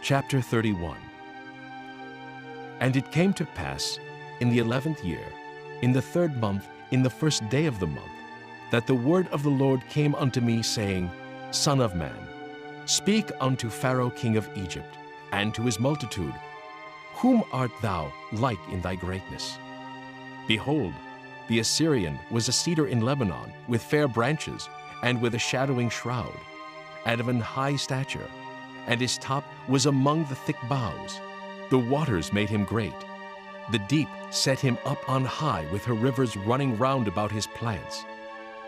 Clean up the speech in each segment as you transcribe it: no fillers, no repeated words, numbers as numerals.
Chapter 31. And it came to pass in the 11th year, in the 3rd month, in the 1st day of the month, that the word of the Lord came unto me, saying, Son of man, speak unto Pharaoh king of Egypt, and to his multitude, Whom art thou like in thy greatness? Behold, the Assyrian was a cedar in Lebanon, with fair branches, and with a shadowing shroud, and of an high stature, and his top was among the thick boughs. The waters made him great. The deep set him up on high, with her rivers running round about his plants,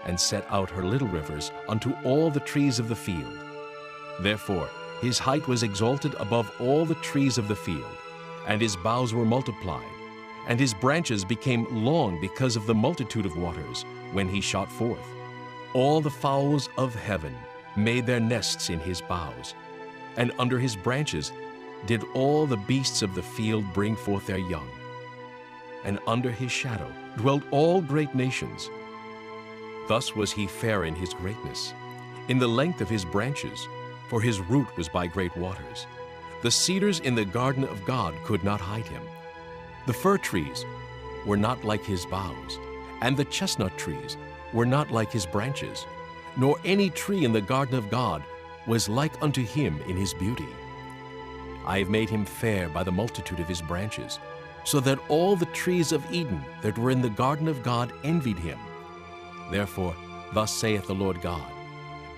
and set out her little rivers unto all the trees of the field. Therefore his height was exalted above all the trees of the field, and his boughs were multiplied, and his branches became long because of the multitude of waters when he shot forth. All the fowls of heaven made their nests in his boughs, and under his branches did all the beasts of the field bring forth their young. And under his shadow dwelt all great nations. Thus was he fair in his greatness, in the length of his branches, for his root was by great waters. The cedars in the garden of God could not hide him. The fir trees were not like his boughs, and the chestnut trees were not like his branches, nor any tree in the garden of God was like unto him in his beauty. I have made him fair by the multitude of his branches, so that all the trees of Eden that were in the garden of God envied him. Therefore, thus saith the Lord God,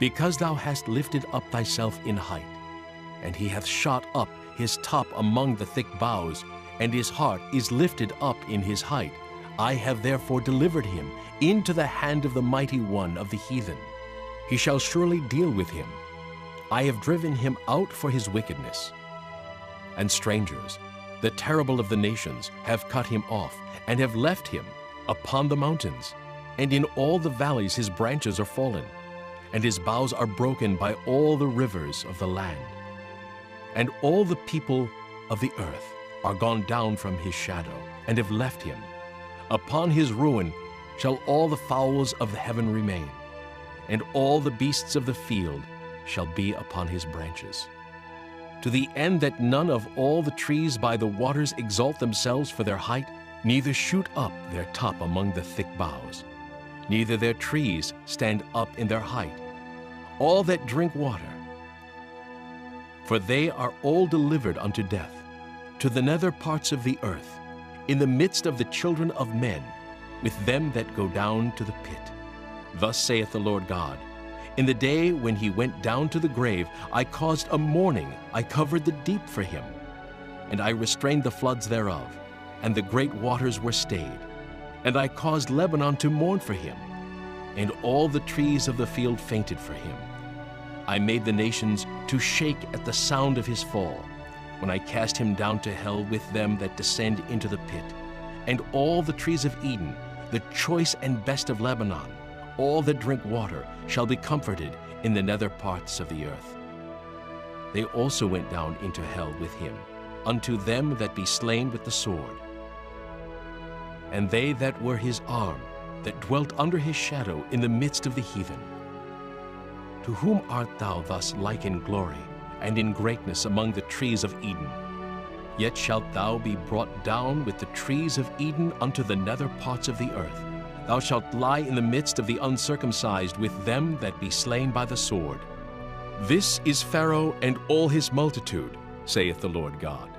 Because thou hast lifted up thyself in height, and he hath shot up his top among the thick boughs, and his heart is lifted up in his height, I have therefore delivered him into the hand of the mighty one of the heathen. He shall surely deal with him. I have driven him out for his wickedness. And strangers, the terrible of the nations, have cut him off, and have left him upon the mountains. And in all the valleys his branches are fallen, and his boughs are broken by all the rivers of the land. And all the people of the earth are gone down from his shadow, and have left him. Upon his ruin shall all the fowls of the heaven remain, and all the beasts of the field shall be upon his branches. To the end that none of all the trees by the waters exalt themselves for their height, neither shoot up their top among the thick boughs, neither their trees stand up in their height, all that drink water. For they are all delivered unto death, to the nether parts of the earth, in the midst of the children of men, with them that go down to the pit. Thus saith the Lord God, In the day when he went down to the grave, I caused a mourning, I covered the deep for him, and I restrained the floods thereof, and the great waters were stayed. And I caused Lebanon to mourn for him, and all the trees of the field fainted for him. I made the nations to shake at the sound of his fall, when I cast him down to hell with them that descend into the pit. And all the trees of Eden, the choice and best of Lebanon, all that drink water, shall be comforted in the nether parts of the earth. They also went down into hell with him, unto them that be slain with the sword. And they that were his arm, that dwelt under his shadow in the midst of the heathen. To whom art thou thus like in glory, and in greatness among the trees of Eden? Yet shalt thou be brought down with the trees of Eden unto the nether parts of the earth. Thou shalt lie in the midst of the uncircumcised with them that be slain by the sword. This is Pharaoh and all his multitude, saith the Lord God.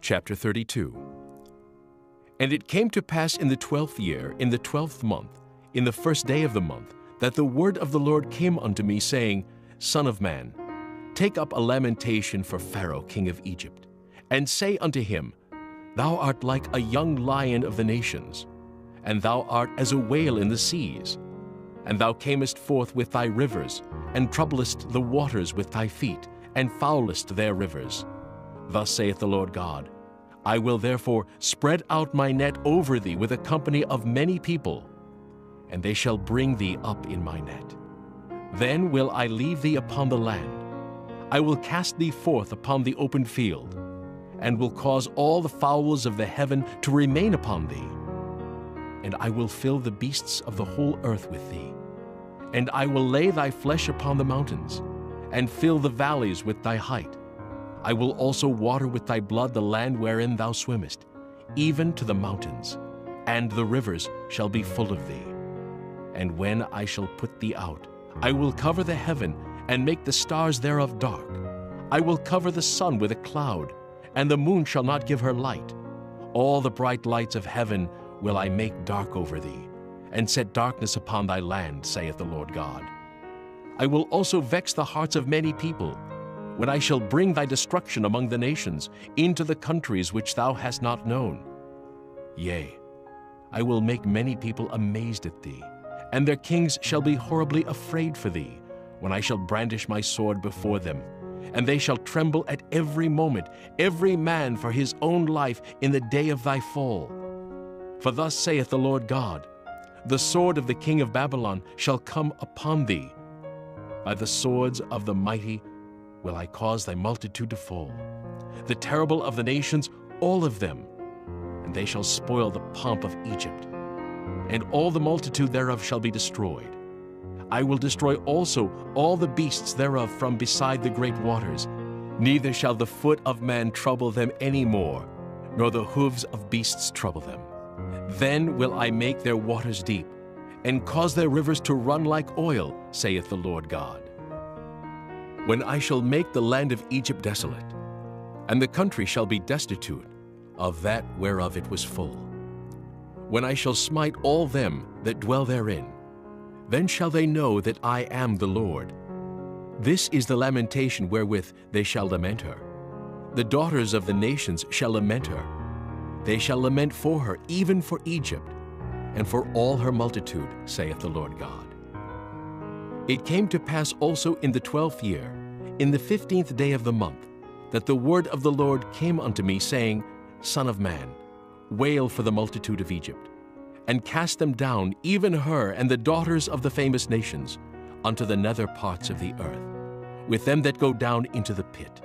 Chapter 32. And it came to pass in the 12th year, in the 12th month, in the 1st day of the month, that the word of the Lord came unto me, saying, Son of man, take up a lamentation for Pharaoh king of Egypt, and say unto him, Thou art like a young lion of the nations, and thou art as a whale in the seas. And thou camest forth with thy rivers, and troublest the waters with thy feet, and foulest their rivers. Thus saith the Lord God, I will therefore spread out my net over thee with a company of many people, and they shall bring thee up in my net. Then will I leave thee upon the land. I will cast thee forth upon the open field, and will cause all the fowls of the heaven to remain upon thee. And I will fill the beasts of the whole earth with thee. And I will lay thy flesh upon the mountains, and fill the valleys with thy height. I will also water with thy blood the land wherein thou swimmest, even to the mountains, and the rivers shall be full of thee. And when I shall put thee out, I will cover the heaven, and make the stars thereof dark. I will cover the sun with a cloud, and the moon shall not give her light. All the bright lights of heaven will I make dark over thee, and set darkness upon thy land, saith the Lord God. I will also vex the hearts of many people, when I shall bring thy destruction among the nations, into the countries which thou hast not known. Yea, I will make many people amazed at thee, and their kings shall be horribly afraid for thee, when I shall brandish my sword before them, and they shall tremble at every moment, every man for his own life in the day of thy fall. For thus saith the Lord God, the sword of the king of Babylon shall come upon thee. By the swords of the mighty will I cause thy multitude to fall, the terrible of the nations, all of them, and they shall spoil the pomp of Egypt, and all the multitude thereof shall be destroyed. I will destroy also all the beasts thereof from beside the great waters, neither shall the foot of man trouble them any more, nor the hoofs of beasts trouble them. Then will I make their waters deep, and cause their rivers to run like oil, saith the Lord God. When I shall make the land of Egypt desolate, and the country shall be destitute of that whereof it was full. When I shall smite all them that dwell therein, then shall they know that I am the Lord. This is the lamentation wherewith they shall lament her. The daughters of the nations shall lament her. They shall lament for her, even for Egypt, and for all her multitude, saith the Lord God. It came to pass also in the 12th year, in the 15th day of the month, that the word of the Lord came unto me, saying, Son of man, wail for the multitude of Egypt, and cast them down, even her and the daughters of the famous nations, unto the nether parts of the earth, with them that go down into the pit.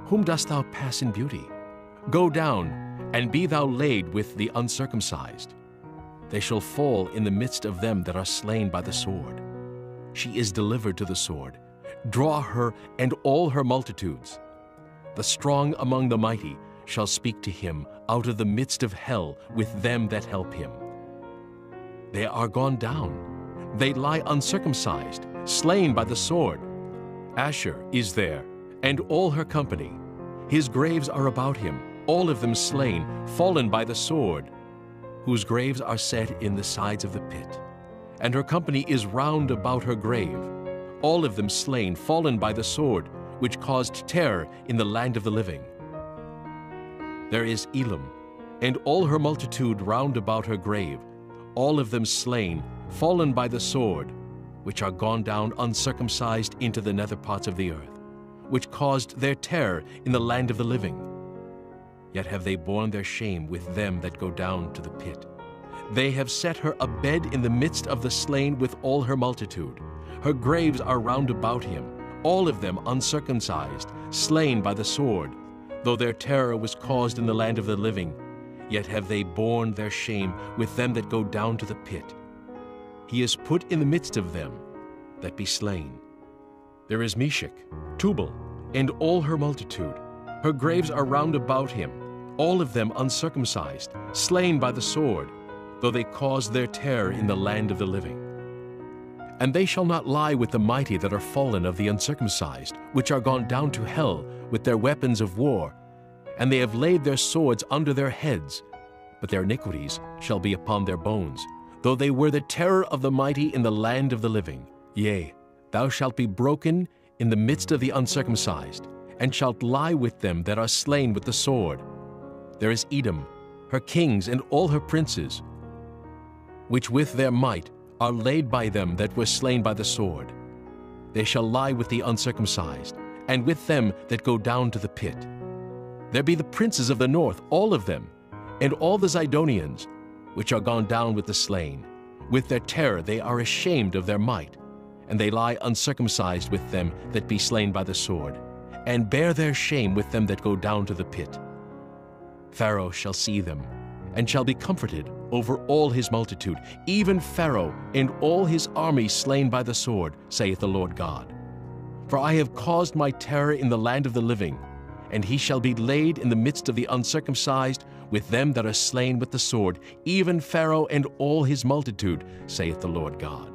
Whom dost thou pass in beauty? Go down, and be thou laid with the uncircumcised. They shall fall in the midst of them that are slain by the sword. She is delivered to the sword. Draw her and all her multitudes. The strong among the mighty shall speak to him out of the midst of hell with them that help him. They are gone down. They lie uncircumcised, slain by the sword. Asher is there, and all her company. His graves are about him, all of them slain, fallen by the sword, whose graves are set in the sides of the pit. And her company is round about her grave, all of them slain, fallen by the sword, which caused terror in the land of the living. There is Elam, and all her multitude round about her grave, all of them slain, fallen by the sword, which are gone down uncircumcised into the nether parts of the earth, which caused their terror in the land of the living. Yet have they borne their shame with them that go down to the pit. They have set her a bed in the midst of the slain with all her multitude. Her graves are round about him, all of them uncircumcised, slain by the sword. Though their terror was caused in the land of the living, yet have they borne their shame with them that go down to the pit. He is put in the midst of them that be slain. There is Meshach, Tubal, and all her multitude. Her graves are round about him, all of them uncircumcised, slain by the sword, though they caused their terror in the land of the living. And they shall not lie with the mighty that are fallen of the uncircumcised, which are gone down to hell with their weapons of war, and they have laid their swords under their heads, but their iniquities shall be upon their bones, though they were the terror of the mighty in the land of the living. Yea, thou shalt be broken in the midst of the uncircumcised, and shalt lie with them that are slain with the sword. There is Edom, her kings and all her princes, which with their might are laid by them that were slain by the sword. They shall lie with the uncircumcised, and with them that go down to the pit. There be the princes of the north, all of them, and all the Zidonians, which are gone down with the slain. With their terror they are ashamed of their might, and they lie uncircumcised with them that be slain by the sword, and bear their shame with them that go down to the pit. Pharaoh shall see them, and shall be comforted over all his multitude, even Pharaoh and all his army slain by the sword, saith the Lord God. For I have caused my terror in the land of the living, and he shall be laid in the midst of the uncircumcised, with them that are slain with the sword, even Pharaoh and all his multitude, saith the Lord God.